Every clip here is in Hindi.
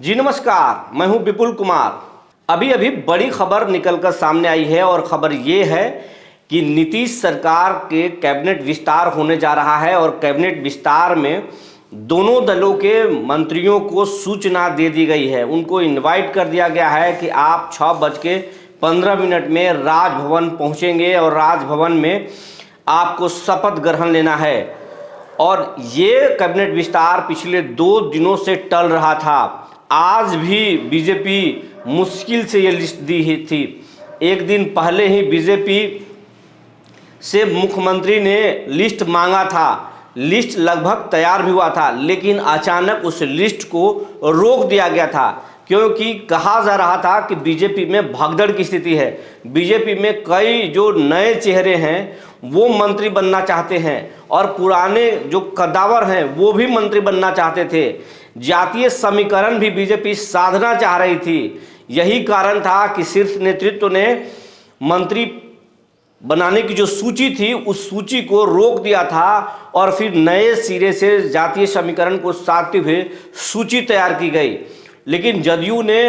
जी नमस्कार, मैं हूं विपुल कुमार। अभी अभी बड़ी खबर निकलकर सामने आई है और खबर ये है कि नीतीश सरकार के कैबिनेट विस्तार होने जा रहा है और कैबिनेट विस्तार में दोनों दलों के मंत्रियों को सूचना दे दी गई है। उनको इनवाइट कर दिया गया है कि आप 6:15 में राजभवन पहुंचेंगे और राजभवन में आपको शपथ ग्रहण लेना है। और ये कैबिनेट विस्तार पिछले 2 दिनों से टल रहा था। आज भी बीजेपी मुश्किल से ये लिस्ट दी ही थी। एक दिन पहले ही बीजेपी से मुख्यमंत्री ने लिस्ट मांगा था, लिस्ट लगभग तैयार भी हुआ था, लेकिन अचानक उस लिस्ट को रोक दिया गया था क्योंकि कहा जा रहा था कि बीजेपी में भगदड़ की स्थिति है। बीजेपी में कई जो नए चेहरे हैं वो मंत्री बनना चाहते हैं और पुराने जो कद्दावर हैं वो भी मंत्री बनना चाहते थे। जातीय समीकरण भी बीजेपी साधना चाह रही थी। यही कारण था कि शीर्ष नेतृत्व ने मंत्री बनाने की जो सूची थी उस सूची को रोक दिया था और फिर नए सिरे से जातीय समीकरण को साधते हुए सूची तैयार की गई। लेकिन जदयू ने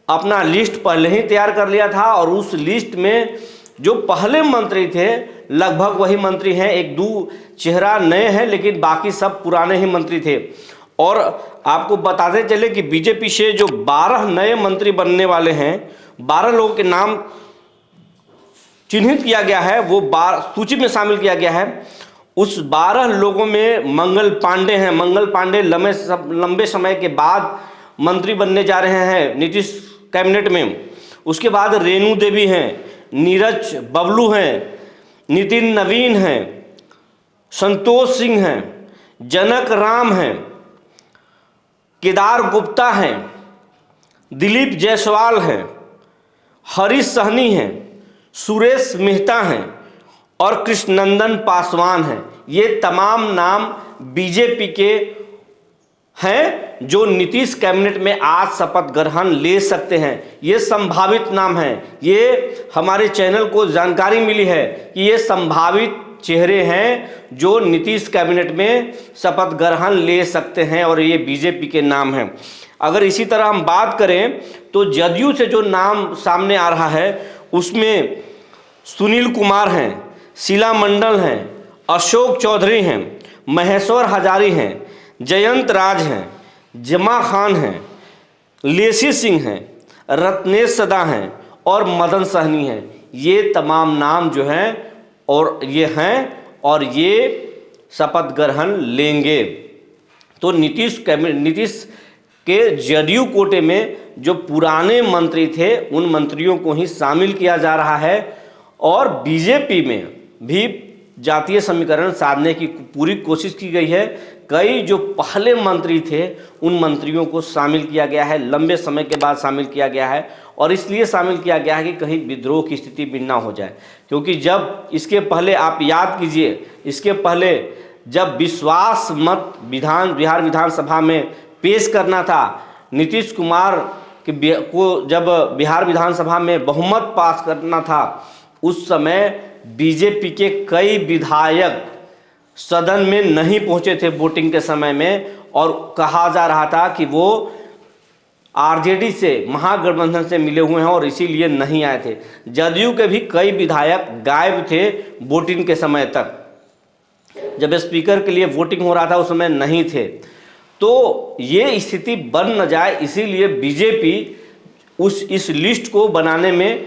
अपना लिस्ट पहले ही तैयार कर लिया था और उस लिस्ट में जो पहले मंत्री थे लगभग वही मंत्री हैं, 1-2 चेहरा नए हैं लेकिन बाकी सब पुराने ही मंत्री थे। और आपको बताते चले कि बीजेपी से जो 12 नए मंत्री बनने वाले हैं, 12 लोगों के नाम चिन्हित किया गया है, वो 12 सूची में शामिल किया गया है। उस 12 लोगों में मंगल पांडे हैं। मंगल पांडे लंबे समय के बाद मंत्री बनने जा रहे हैं नीतीश कैबिनेट में। उसके बाद रेणु देवी हैं, नीरज बबलू हैं, नितिन नवीन हैं, संतोष सिंह हैं, जनक राम हैं, केदार गुप्ता हैं, दिलीप जायसवाल हैं, हरीश सहनी हैं, सुरेश मेहता हैं और कृष्णनंदन पासवान हैं। ये तमाम नाम बीजेपी के हैं जो नीतीश कैबिनेट में आज शपथ ग्रहण ले सकते हैं। ये संभावित नाम हैं। ये हमारे चैनल को जानकारी मिली है कि ये संभावित चेहरे हैं जो नीतीश कैबिनेट में शपथ ग्रहण ले सकते हैं और ये बीजेपी के नाम हैं। अगर इसी तरह हम बात करें तो जदयू से जो नाम सामने आ रहा है उसमें सुनील कुमार हैं, शीला मंडल हैं, अशोक चौधरी हैं, महेश्वर हजारी हैं, जयंत राज हैं, जमा खान हैं, लेसी सिंह हैं, रत्नेश सदा हैं और मदन सहनी हैं। ये तमाम नाम जो हैं और ये हैं और ये शपथ ग्रहण लेंगे। तो नीतीश के जदयू कोटे में जो पुराने मंत्री थे उन मंत्रियों को ही शामिल किया जा रहा है और बीजेपी में भी जातीय समीकरण साधने की पूरी कोशिश की गई है। कई जो पहले मंत्री थे उन मंत्रियों को शामिल किया गया है, लंबे समय के बाद शामिल किया गया है और इसलिए शामिल किया गया है कि कहीं विद्रोह की स्थिति भी ना हो जाए। क्योंकि जब इसके पहले आप याद कीजिए, इसके पहले जब विश्वास मत बिहार विधानसभा में पेश करना था, नीतीश कुमार को जब बिहार विधानसभा में बहुमत पास करना था, उस समय बीजेपी के कई विधायक सदन में नहीं पहुंचे थे वोटिंग के समय में और कहा जा रहा था कि वो आरजेडी से, महागठबंधन से मिले हुए हैं और इसीलिए नहीं आए थे। जदयू के भी कई विधायक गायब थे वोटिंग के समय तक। जब स्पीकर के लिए वोटिंग हो रहा था उस समय नहीं थे। तो ये स्थिति बन न जाए इसीलिए बीजेपी इस लिस्ट को बनाने में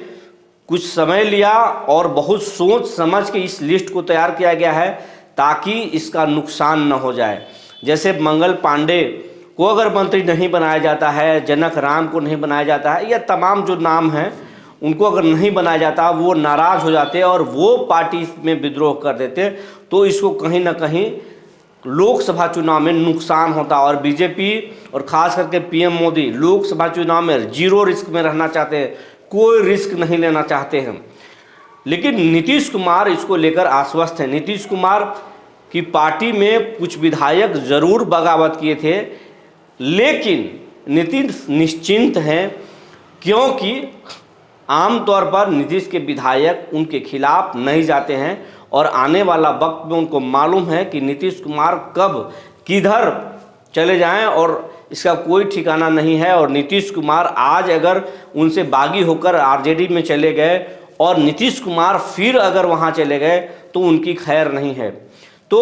कुछ समय लिया और बहुत सोच समझ के इस लिस्ट को तैयार किया गया है ताकि इसका नुकसान न हो जाए। जैसे मंगल पांडे को अगर मंत्री नहीं बनाया जाता है, जनक राम को नहीं बनाया जाता है, या तमाम जो नाम हैं उनको अगर नहीं बनाया जाता, वो नाराज़ हो जाते और वो पार्टी में विद्रोह कर देते, तो इसको कहीं ना कहीं लोकसभा चुनाव में नुकसान होता। और बीजेपी और ख़ास करके पीएम मोदी लोकसभा चुनाव में 0 रिस्क में रहना चाहते हैं, कोई रिस्क नहीं लेना चाहते हैं। लेकिन नीतीश कुमार इसको लेकर आश्वस्त हैं। नीतीश कुमार की पार्टी में कुछ विधायक ज़रूर बगावत किए थे, लेकिन नीतीश निश्चिंत हैं क्योंकि आमतौर पर नीतीश के विधायक उनके खिलाफ नहीं जाते हैं और आने वाला वक्त में उनको मालूम है कि नीतीश कुमार कब किधर चले जाएं और इसका कोई ठिकाना नहीं है। और नीतीश कुमार आज अगर उनसे बागी होकर आरजेडी में चले गए और नीतीश कुमार फिर अगर वहाँ चले गए तो उनकी खैर नहीं है। तो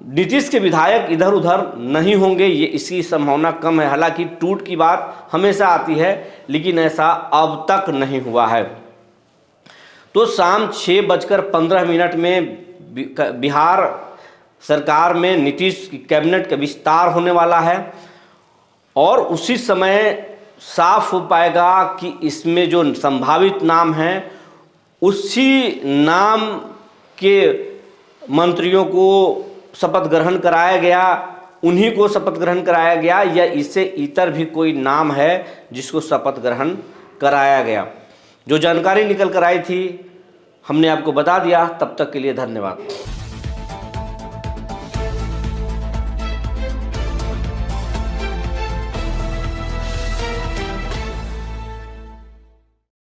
नीतीश के विधायक इधर उधर नहीं होंगे, ये इसकी संभावना कम है। हालांकि टूट की बात हमेशा आती है, लेकिन ऐसा अब तक नहीं हुआ है। तो शाम 6:15 में बिहार सरकार में नीतीश की कैबिनेट का विस्तार होने वाला है और उसी समय साफ हो पाएगा कि इसमें जो संभावित नाम हैं उसी नाम के मंत्रियों को शपथ ग्रहण कराया गया, उन्हीं को शपथ ग्रहण कराया गया, या इससे इतर भी कोई नाम है जिसको शपथ ग्रहण कराया गया। जो जानकारी निकल कर आई थी हमने आपको बता दिया। तब तक के लिए धन्यवाद।